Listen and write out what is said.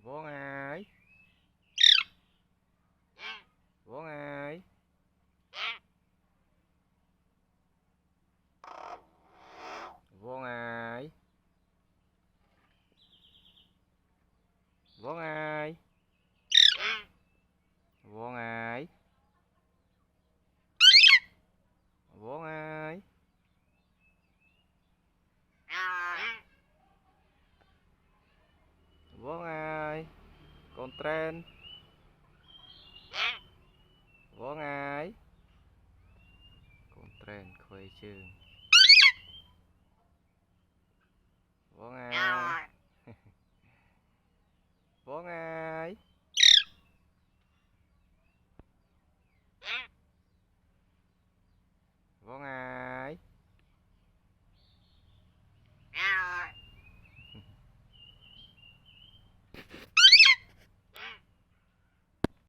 Vốn ơi, Vốn ơi, Vốn ơi, Vốn ơi, Vốn ơi, Vốn ơi, Vốn ơi, con trend, Vốn ơi, con trend khuấy chương, Vốn ơi, Vốn ơi, Vốn ơi.